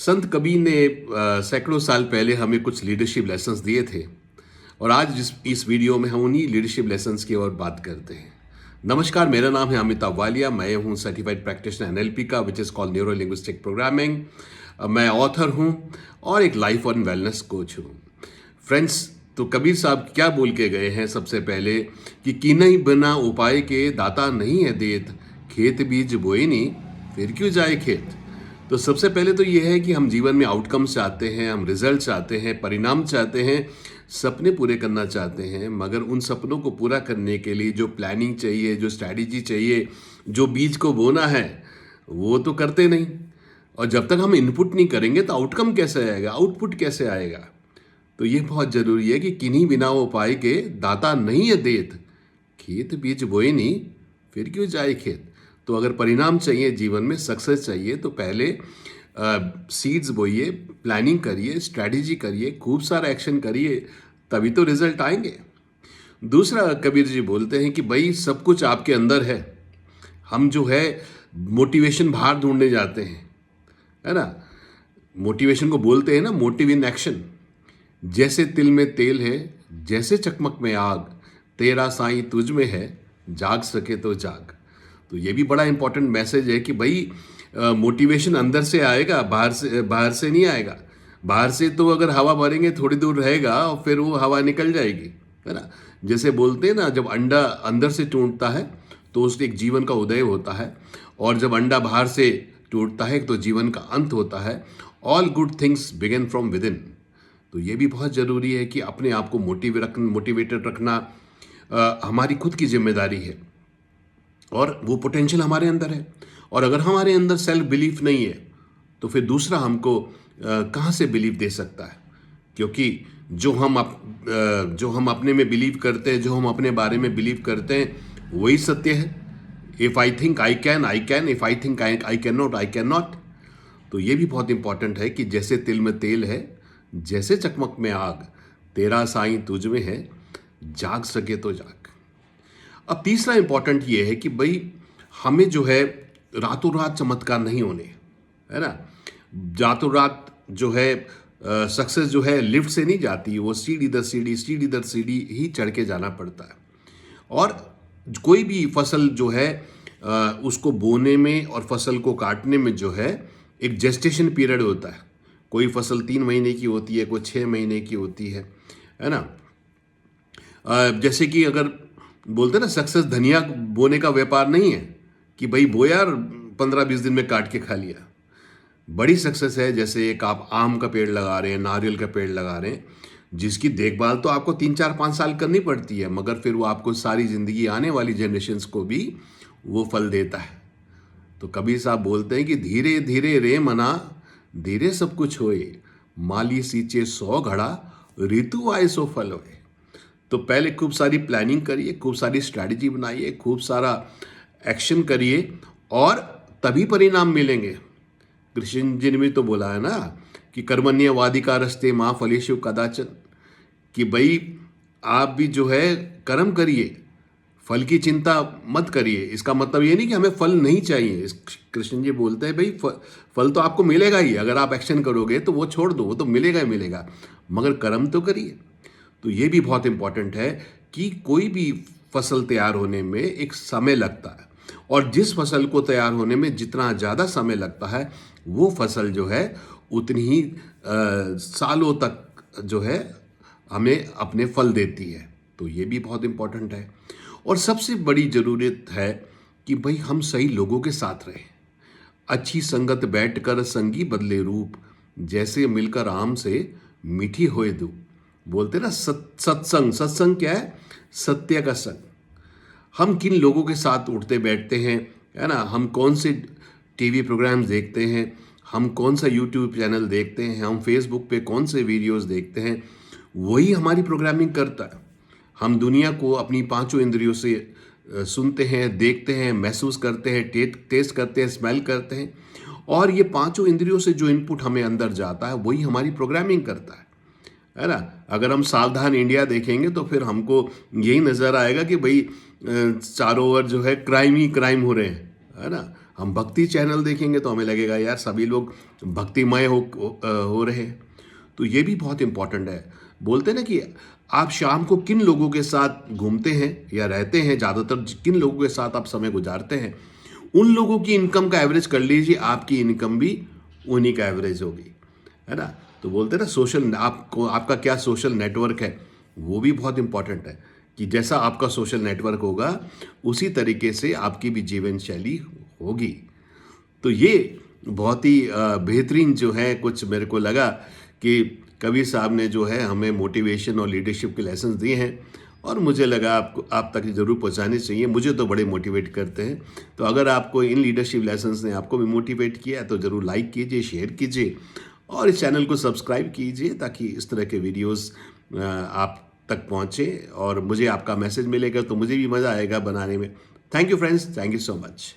संत कबीर ने सैकड़ों साल पहले हमें कुछ लीडरशिप लेसन्स दिए थे और आज इस वीडियो में हम उन्हीं लीडरशिप लेसन्स की ओर बात करते हैं। नमस्कार, मेरा नाम है अमिताभ वालिया। मैं हूं सर्टिफाइड प्रैक्टिशनर एनएलपी का, which is called neuro linguistic programming. मैं ऑथर हूं और एक लाइफ और वेलनेस कोच हूं। फ्रेंड्स, तो कबीर साहब क्या बोल के गए हैं सबसे पहले कि कीनई बिना उपाय के दाता नहीं है देत, खेत बीज बोए नहीं फिर क्यों जाए खेत। तो सबसे पहले तो ये है कि हम जीवन में आउटकम्स चाहते हैं, हम रिजल्ट चाहते हैं, परिणाम चाहते हैं, सपने पूरे करना चाहते हैं, मगर उन सपनों को पूरा करने के लिए जो प्लानिंग चाहिए, जो स्ट्रैटेजी चाहिए, जो बीज को बोना है, वो तो करते नहीं। और जब तक हम इनपुट नहीं करेंगे तो आउटकम कैसे आएगा, आउटपुट कैसे आएगा। तो ये बहुत ज़रूरी है कि किन्हीं बिना उपाय के दाता नहीं है देत, खेत बीज बोए नहीं फिर क्यों जाए खेत। तो अगर परिणाम चाहिए, जीवन में सक्सेस चाहिए, तो पहले सीड्स बोइए, प्लानिंग करिए, स्ट्रैटेजी करिए, खूब सारा एक्शन करिए, तभी तो रिजल्ट आएंगे। दूसरा, कबीर जी बोलते हैं कि भाई सब कुछ आपके अंदर है। हम जो है मोटिवेशन बाहर ढूंढने जाते हैं, है ना। मोटिवेशन को बोलते हैं ना मोटिव इन एक्शन। जैसे तिल में तेल है, जैसे चकमक में आग, तेरा साईं तुझ में है, जाग सके तो जाग। तो ये भी बड़ा इंपॉर्टेंट मैसेज है कि भाई मोटिवेशन अंदर से आएगा, बाहर से नहीं आएगा। बाहर से तो अगर हवा भरेंगे थोड़ी दूर रहेगा और फिर वो हवा निकल जाएगी, है ना। जैसे बोलते हैं ना, जब अंडा अंदर से टूटता है तो उससे एक जीवन का उदय होता है, और जब अंडा बाहर से टूटता है तो जीवन का अंत होता है। All good things begin from with in. तो ये भी बहुत ज़रूरी है कि अपने आप को मोटिवेटेड रखना हमारी खुद की जिम्मेदारी है, और वो पोटेंशियल हमारे अंदर है। और अगर हमारे अंदर सेल्फ बिलीफ नहीं है तो फिर दूसरा हमको कहाँ से बिलीफ दे सकता है। क्योंकि जो हम अपने में बिलीव करते हैं, जो हम अपने बारे में बिलीव करते हैं, वही सत्य है। If I think I can, if I think I can not. तो ये भी बहुत इंपॉर्टेंट है कि जैसे तिल में तेल है, जैसे चकमक में आग, तेरा साईं तुझ में है, जाग सके तो जाग। अब तीसरा इंपॉर्टेंट ये है कि भाई हमें जो है रातों रात चमत्कार नहीं होने, है ना। रातों रात जो है सक्सेस जो है लिफ्ट से नहीं जाती, वो सीढ़ी दर सीढ़ी ही चढ़ के जाना पड़ता है। और कोई भी फसल जो है उसको बोने में और फसल को काटने में जो है एक जेस्टेशन पीरियड होता है। कोई फसल 3 महीने की होती है, कोई 6 महीने की होती है ना। जैसे कि अगर बोलते ना, सक्सेस धनिया बोने का व्यापार नहीं है कि भाई बोया 15-20 दिन में काट के खा लिया। बड़ी सक्सेस है जैसे एक आप आम का पेड़ लगा रहे हैं, नारियल का पेड़ लगा रहे हैं, जिसकी देखभाल तो आपको 3-4-5 साल करनी पड़ती है, मगर फिर वो आपको सारी ज़िंदगी, आने वाली जनरेशन्स को भी वो फल देता है। तो कबीर साहब बोलते हैं कि धीरे धीरे रे मना, धीरे सब कुछ होए, माली सींचे 100 घड़ा, ऋतु आए सो फल होए। तो पहले खूब सारी प्लानिंग करिए, खूब सारी स्ट्रैटेजी बनाइए, खूब सारा एक्शन करिए, और तभी परिणाम मिलेंगे। कृष्ण जी ने भी तो बोला है ना कि कर्मण्यवाधिका रस्ते माँ फलेषु कदाचन, कि भाई आप भी जो है कर्म करिए, फल की चिंता मत करिए। इसका मतलब ये नहीं कि हमें फल नहीं चाहिए। कृष्ण जी बोलते हैं भाई फल तो आपको मिलेगा ही, अगर आप एक्शन करोगे तो वो छोड़ दो, वो तो मिलेगा ही मिलेगा, मगर कर्म तो करिए। तो ये भी बहुत इंपॉर्टेंट है कि कोई भी फसल तैयार होने में एक समय लगता है, और जिस फसल को तैयार होने में जितना ज़्यादा समय लगता है, वो फसल जो है उतनी ही सालों तक जो है हमें अपने फल देती है। तो ये भी बहुत इंपॉर्टेंट है। और सबसे बड़ी ज़रूरत है कि भाई हम सही लोगों के साथ रहें। अच्छी संगत बैठकर संगी बदले रूप, जैसे मिलकर आम से मीठी होए धूप। बोलते ना सत्संग क्या है? सत्य का संग। हम किन लोगों के साथ उठते बैठते हैं, है ना। हम कौन से टीवी प्रोग्राम्स देखते हैं, हम कौन सा यूट्यूब चैनल देखते हैं, हम फेसबुक पे कौन से वीडियोस देखते हैं, वही हमारी प्रोग्रामिंग करता है। हम दुनिया को अपनी 5 इंद्रियों से सुनते हैं, देखते हैं, महसूस करते हैं, टेस्ट करते हैं, स्मेल करते हैं, और ये 5 इंद्रियों से जो इनपुट हमें अंदर जाता है वही हमारी प्रोग्रामिंग करता है ना। अगर हम सावधान इंडिया देखेंगे तो फिर हमको यही नज़र आएगा कि भाई चारों ओर जो है क्राइम ही क्राइम हो रहे हैं, है ना। हम भक्ति चैनल देखेंगे तो हमें लगेगा यार सभी लोग भक्तिमय हो रहे हैं। तो ये भी बहुत इंपॉर्टेंट है। बोलते हैं ना कि आप शाम को किन लोगों के साथ घूमते हैं या रहते हैं, ज़्यादातर किन लोगों के साथ आप समय गुजारते हैं, उन लोगों की इनकम का एवरेज कर लीजिए, आपकी इनकम भी उन्हीं का एवरेज होगी, है ना। तो बोलते हैं ना सोशल, आपको आपका क्या सोशल नेटवर्क है वो भी बहुत इंपॉर्टेंट है कि जैसा आपका सोशल नेटवर्क होगा उसी तरीके से आपकी भी जीवन शैली होगी। तो ये बहुत ही बेहतरीन जो है कुछ मेरे को लगा कि कबीर साहब ने जो है हमें मोटिवेशन और लीडरशिप के लेसन्स दिए हैं, और मुझे लगा आपको आप तक ज़रूर पहुंचाने चाहिए। मुझे तो बड़े मोटिवेट करते हैं। तो अगर आपको इन लीडरशिप लेसन्स ने आपको भी मोटिवेट किया तो ज़रूर लाइक कीजिए, शेयर कीजिए और इस चैनल को सब्सक्राइब कीजिए ताकि इस तरह के वीडियोस आप तक पहुँचे और मुझे आपका मैसेज मिलेगा तो मुझे भी मज़ा आएगा बनाने में। Thank you friends, thank you so much.